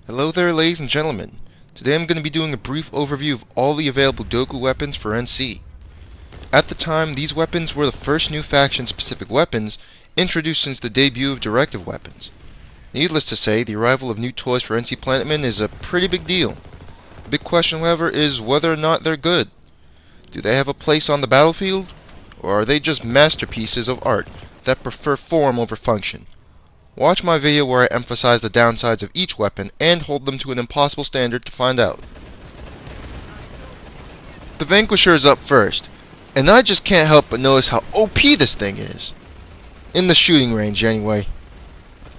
Hello there, ladies and gentlemen. Today I'm going to be doing a brief overview of all the available D0ku weapons for NC. At the time, these weapons were the first new faction-specific weapons introduced since the debut of directive weapons. Needless to say, the arrival of new toys for NC Planetmen is a pretty big deal. The big question, however, is whether or not they're good. Do they have a place on the battlefield? Or are they just masterpieces of art that prefer form over function? Watch my video where I emphasize the downsides of each weapon and hold them to an impossible standard to find out. The Vanquisher is up first, and I just can't help but notice how OP this thing is. In the shooting range, anyway.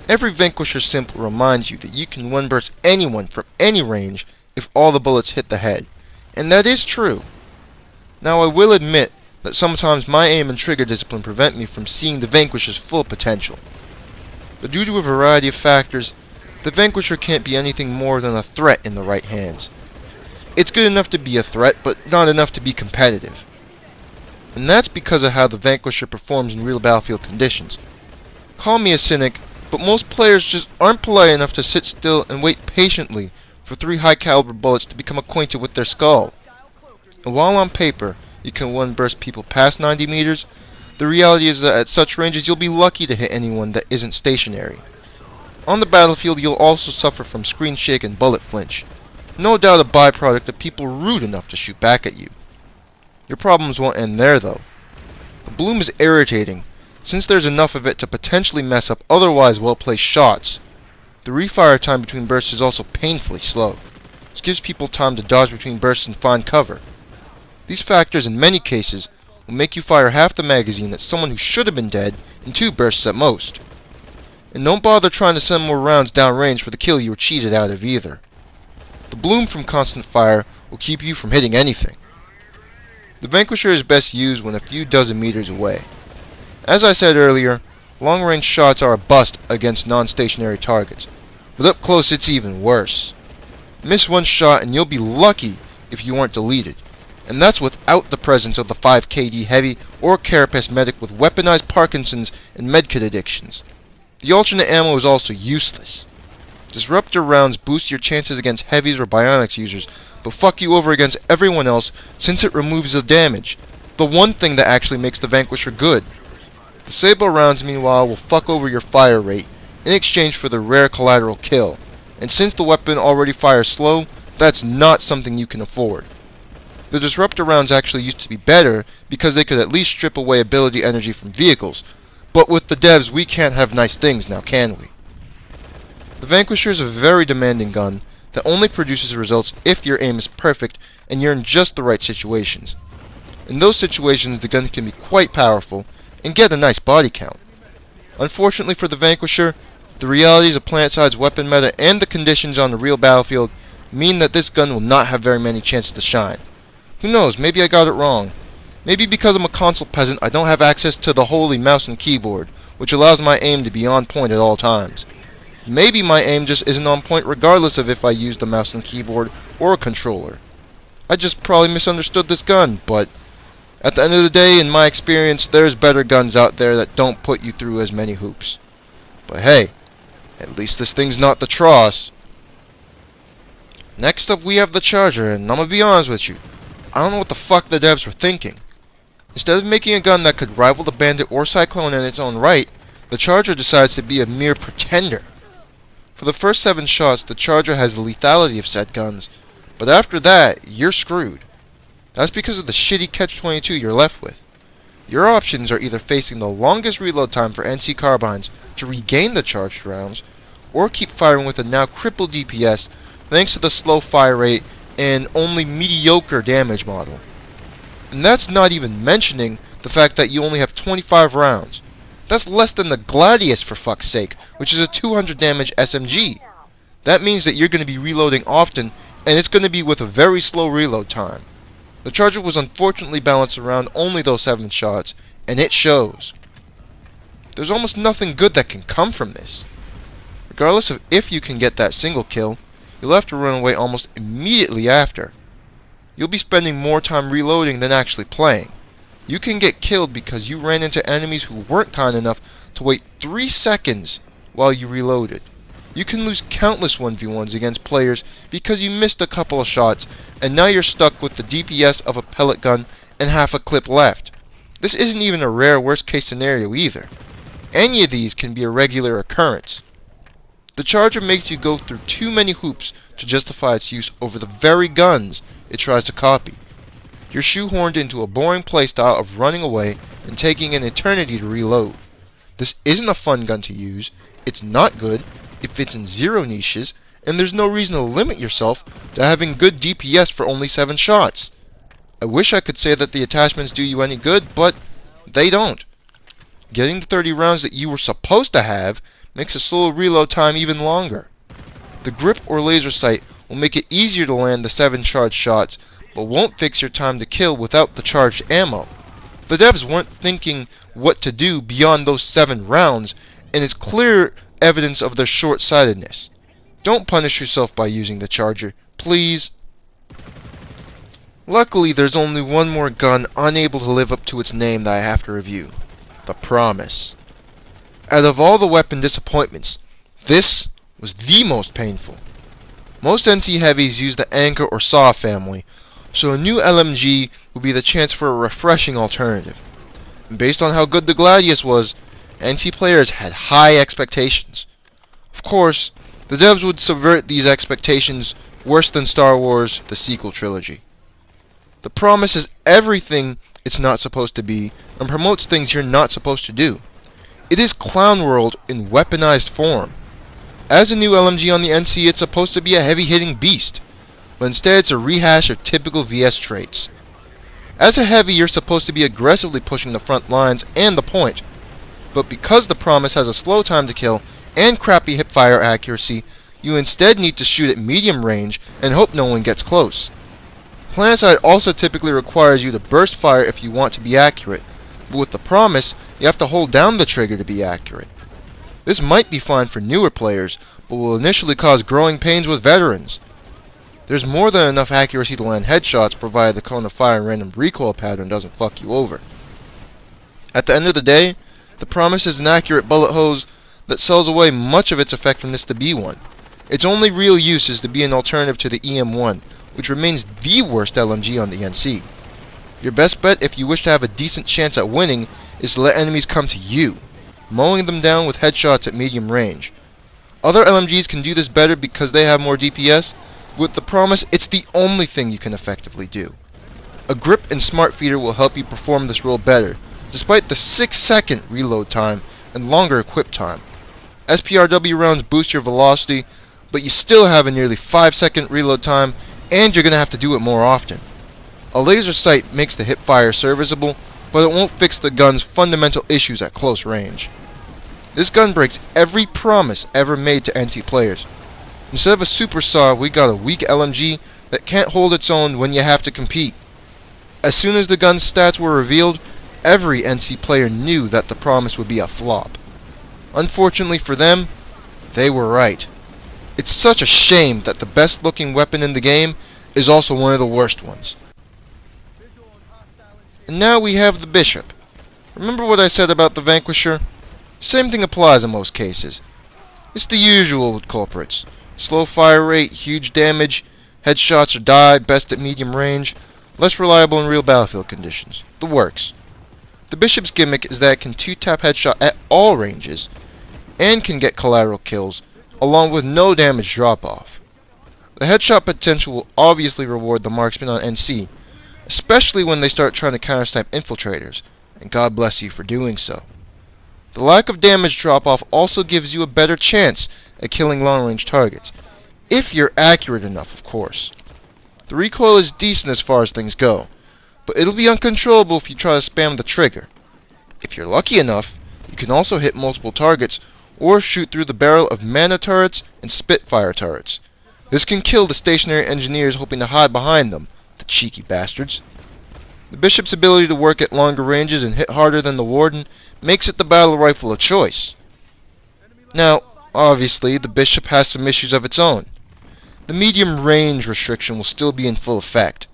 Every Vanquisher symbol reminds you that you can one-burst anyone from any range if all the bullets hit the head, and that is true. Now I will admit that sometimes my aim and trigger discipline prevent me from seeing the Vanquisher's full potential. But due to a variety of factors, the Vanquisher can't be anything more than a threat in the right hands. It's good enough to be a threat, but not enough to be competitive. And that's because of how the Vanquisher performs in real battlefield conditions. Call me a cynic, but most players just aren't polite enough to sit still and wait patiently for 3 high-caliber bullets to become acquainted with their skull. And while on paper you can one-burst people past 90 meters, the reality is that at such ranges you'll be lucky to hit anyone that isn't stationary. On the battlefield you'll also suffer from screen shake and bullet flinch. No doubt a byproduct of people rude enough to shoot back at you. Your problems won't end there though. The bloom is irritating, since there's enough of it to potentially mess up otherwise well-placed shots. The refire time between bursts is also painfully slow, which gives people time to dodge between bursts and find cover. These factors in many cases will make you fire half the magazine at someone who should have been dead in 2 bursts at most. And don't bother trying to send more rounds downrange for the kill you were cheated out of either. The bloom from constant fire will keep you from hitting anything. The Vanquisher is best used when a few dozen meters away. As I said earlier, long-range shots are a bust against non-stationary targets, but up close it's even worse. Miss one shot and you'll be lucky if you aren't deleted. And that's without the presence of the 5 KD heavy or carapace medic with weaponized Parkinson's and medkit addictions. The alternate ammo is also useless. Disruptor rounds boost your chances against heavies or bionics users, but fuck you over against everyone else since it removes the damage, the one thing that actually makes the Vanquisher good. The Sable rounds meanwhile will fuck over your fire rate in exchange for the rare collateral kill, and since the weapon already fires slow, that's not something you can afford. The Disruptor rounds actually used to be better because they could at least strip away ability energy from vehicles, but with the devs we can't have nice things now, can we? The Vanquisher is a very demanding gun that only produces results if your aim is perfect and you're in just the right situations. In those situations the gun can be quite powerful and get a nice body count. Unfortunately for the Vanquisher, the realities of Planetide's weapon meta and the conditions on the real battlefield mean that this gun will not have very many chances to shine. Who knows, maybe I got it wrong. Maybe because I'm a console peasant I don't have access to the holy mouse and keyboard, which allows my aim to be on point at all times. Maybe my aim just isn't on point regardless of if I use the mouse and keyboard or a controller. I just probably misunderstood this gun, but at the end of the day, in my experience, there's better guns out there that don't put you through as many hoops. But hey, at least this thing's not the Tross. Next up we have the Charger, and I'm gonna be honest with you, I don't know what the fuck the devs were thinking. Instead of making a gun that could rival the Bandit or Cyclone in its own right, the Charger decides to be a mere pretender. For the first 7 shots, the Charger has the lethality of said guns, but after that, you're screwed. That's because of the shitty catch-22 you're left with. Your options are either facing the longest reload time for NC carbines to regain the charged rounds, or keep firing with a now crippled DPS thanks to the slow fire rate and only mediocre damage model. And that's not even mentioning the fact that you only have 25 rounds. That's less than the Gladius for fuck's sake, which is a 200 damage SMG. That means that you're going to be reloading often, and it's going to be with a very slow reload time. The Charger was unfortunately balanced around only those 7 shots, and it shows. There's almost nothing good that can come from this. Regardless of if you can get that single kill, you'll have to run away almost immediately after. You'll be spending more time reloading than actually playing. You can get killed because you ran into enemies who weren't kind enough to wait 3 seconds while you reloaded. You can lose countless 1v1s against players because you missed a couple of shots, and now you're stuck with the DPS of a pellet gun and half a clip left. This isn't even a rare worst case scenario either. Any of these can be a regular occurrence. The charger makes you go through too many hoops to justify its use over the very guns it tries to copy. You're shoehorned into a boring playstyle of running away and taking an eternity to reload. This isn't a fun gun to use, it's not good, it fits in 0 niches, and there's no reason to limit yourself to having good DPS for only 7 shots. I wish I could say that the attachments do you any good, but they don't. Getting the 30 rounds that you were supposed to have makes the solo reload time even longer. The grip or laser sight will make it easier to land the 7 charged shots, but won't fix your time to kill without the charged ammo. The devs weren't thinking what to do beyond those 7 rounds, and it's clear evidence of their short-sightedness. Don't punish yourself by using the charger, please. Luckily, there's only one more gun unable to live up to its name that I have to review. The Promise. Out of all the weapon disappointments, this was the most painful. Most NC heavies use the Anchor or Saw family, so a new LMG would be the chance for a refreshing alternative. And based on how good the Gladius was, NC players had high expectations. Of course, the devs would subvert these expectations worse than Star Wars, the sequel trilogy. The Promise is everything it's not supposed to be, and promotes things you're not supposed to do. It is Clown World in weaponized form. As a new LMG on the NC, it's supposed to be a heavy-hitting beast, but instead it's a rehash of typical VS traits. As a heavy, you're supposed to be aggressively pushing the front lines and the point, but because the Promise has a slow time to kill and crappy hipfire accuracy, you instead need to shoot at medium range and hope no one gets close. Planetside also typically requires you to burst fire if you want to be accurate, but with the Promise, you have to hold down the trigger to be accurate. This might be fine for newer players, but will initially cause growing pains with veterans. There's more than enough accuracy to land headshots provided the cone of fire and random recoil pattern doesn't fuck you over. At the end of the day, the Promise is an accurate bullet hose that sells away much of its effectiveness to be one. Its only real use is to be an alternative to the EM1, which remains the worst LMG on the NC. Your best bet if you wish to have a decent chance at winning is to let enemies come to you, mowing them down with headshots at medium range. Other LMGs can do this better because they have more DPS, but with the Promise it's the only thing you can effectively do. A grip and smart feeder will help you perform this role better, despite the 6-second reload time and longer equip time. SPRW rounds boost your velocity, but you still have a nearly 5-second reload time, and you're going to have to do it more often. A laser sight makes the hipfire serviceable, but it won't fix the gun's fundamental issues at close range. This gun breaks every promise ever made to NC players. Instead of a super saw, we got a weak LMG that can't hold its own when you have to compete. As soon as the gun's stats were revealed, every NC player knew that the Promise would be a flop. Unfortunately for them, they were right. It's such a shame that the best looking weapon in the game is also one of the worst ones. And now we have the Bishop. Remember what I said about the Vanquisher? Same thing applies in most cases. It's the usual with culprits. Slow fire rate, huge damage, headshots or die, best at medium range, less reliable in real battlefield conditions. The works. The Bishop's gimmick is that it can 2-tap headshot at all ranges, and can get collateral kills, along with no damage drop-off. The headshot potential will obviously reward the marksman on NC, especially when they start trying to counter-snipe infiltrators, and God bless you for doing so. The lack of damage drop-off also gives you a better chance at killing long-range targets, if you're accurate enough, of course. The recoil is decent as far as things go, but it'll be uncontrollable if you try to spam the trigger. If you're lucky enough, you can also hit multiple targets, or shoot through the barrel of Mana turrets and Spitfire turrets. This can kill the stationary engineers hoping to hide behind them, the cheeky bastards. The Bishop's ability to work at longer ranges and hit harder than the Warden makes it the battle rifle of choice. Now, obviously, the Bishop has some issues of its own. The medium range restriction will still be in full effect.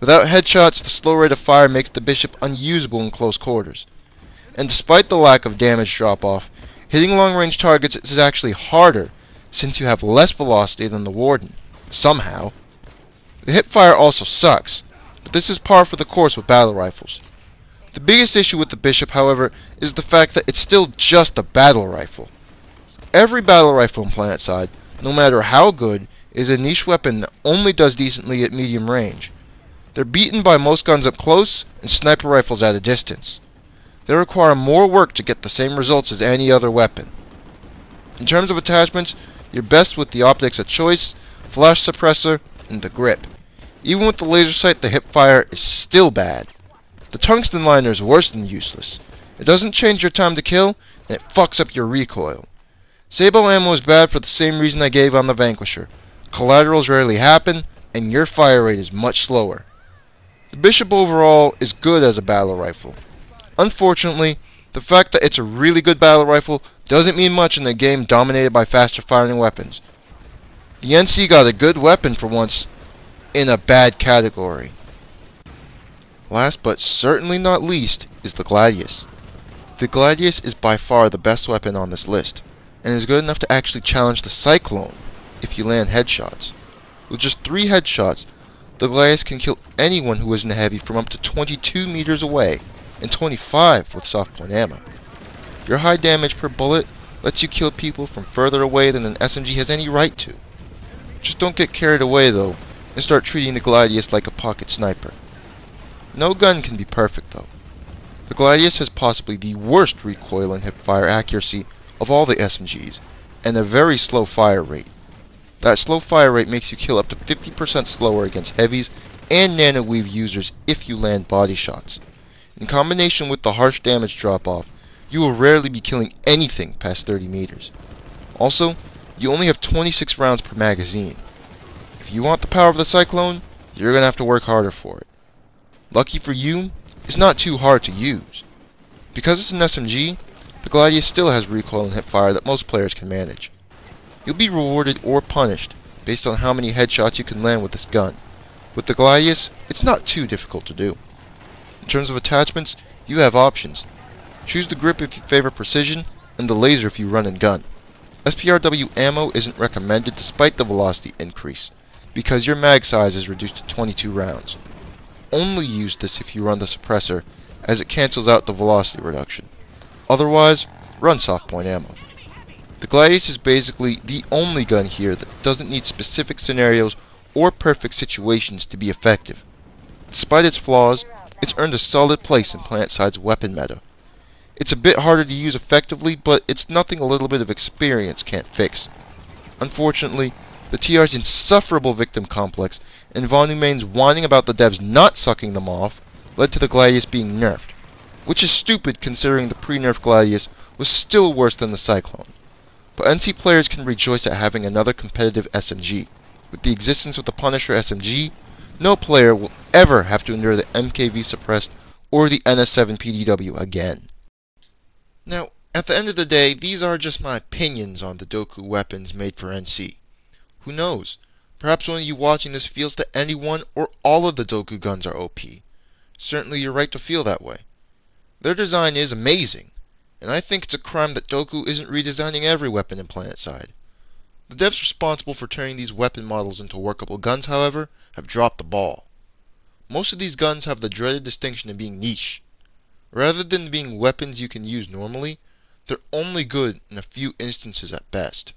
Without headshots, the slow rate of fire makes the Bishop unusable in close quarters. And despite the lack of damage drop-off, hitting long-range targets is actually harder, since you have less velocity than the Warden, somehow. The hipfire also sucks, but this is par for the course with battle rifles. The biggest issue with the Bishop, however, is the fact that it's still just a battle rifle. Every battle rifle in Planetside, no matter how good, is a niche weapon that only does decently at medium range. They're beaten by most guns up close and sniper rifles at a distance. They require more work to get the same results as any other weapon. In terms of attachments, you're best with the optics of choice, flash suppressor, and the grip. Even with the laser sight, the hipfire is still bad. The tungsten liner is worse than useless. It doesn't change your time to kill, and it fucks up your recoil. Sabo ammo is bad for the same reason I gave on the Vanquisher. Collaterals rarely happen, and your fire rate is much slower. The Bishop overall is good as a battle rifle. Unfortunately, the fact that it's a really good battle rifle doesn't mean much in a game dominated by faster firing weapons. The NC got a good weapon for once in a bad category. Last but certainly not least is the Gladius. The Gladius is by far the best weapon on this list, and is good enough to actually challenge the Cyclone if you land headshots. With just 3 headshots, the Gladius can kill anyone who isn't heavy from up to 22 meters away, and 25 with soft point ammo. Your high damage per bullet lets you kill people from further away than an SMG has any right to. Just don't get carried away though, and start treating the Gladius like a pocket sniper. No gun can be perfect though. The Gladius has possibly the worst recoil and hipfire accuracy of all the SMGs, and a very slow fire rate. That slow fire rate makes you kill up to 50% slower against heavies and nanoweave users if you land body shots. In combination with the harsh damage drop-off, you will rarely be killing anything past 30 meters. Also, you only have 26 rounds per magazine. If you want the power of the Cyclone, you're going to have to work harder for it. Lucky for you, it's not too hard to use. Because it's an SMG, the Gladius still has recoil and hipfire that most players can manage. You'll be rewarded or punished based on how many headshots you can land with this gun. With the Gladius, it's not too difficult to do. In terms of attachments, you have options. Choose the grip if you favor precision, and the laser if you run and gun. SPRW ammo isn't recommended despite the velocity increase, because your mag size is reduced to 22 rounds. Only use this if you run the suppressor, as it cancels out the velocity reduction. Otherwise, run soft point ammo. The Gladius is basically the only gun here that doesn't need specific scenarios or perfect situations to be effective. Despite its flaws, it's earned a solid place in Planetside's weapon meta. It's a bit harder to use effectively, but it's nothing a little bit of experience can't fix. Unfortunately, the TR's insufferable victim complex and Vonu mains whining about the devs not sucking them off led to the Gladius being nerfed, which is stupid considering the pre-nerf Gladius was still worse than the Cyclone. But NC players can rejoice at having another competitive SMG. With the existence of the Punisher SMG, no player will ever have to endure the MKV suppressed or the NS7 PDW again. Now, at the end of the day, these are just my opinions on the D0ku weapons made for NC. Who knows? Perhaps one of you watching this feels that any one or all of the D0ku guns are OP. Certainly you're right to feel that way. Their design is amazing, and I think it's a crime that D0ku isn't redesigning every weapon in Planetside. The devs responsible for turning these weapon models into workable guns, however, have dropped the ball. Most of these guns have the dreaded distinction of being niche. Rather than being weapons you can use normally, they're only good in a few instances at best.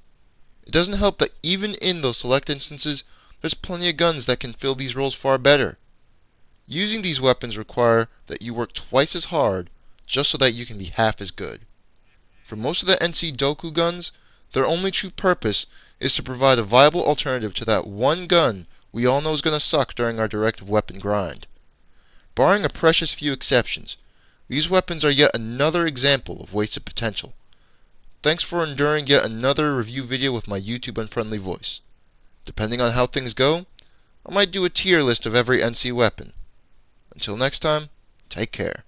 It doesn't help that even in those select instances, there's plenty of guns that can fill these roles far better. Using these weapons require that you work twice as hard just so that you can be half as good. For most of the NC D0ku guns, their only true purpose is to provide a viable alternative to that one gun we all know is going to suck during our directive weapon grind. Barring a precious few exceptions, these weapons are yet another example of wasted potential. Thanks for enduring yet another review video with my YouTube unfriendly voice. Depending on how things go, I might do a tier list of every NC weapon. Until next time, take care.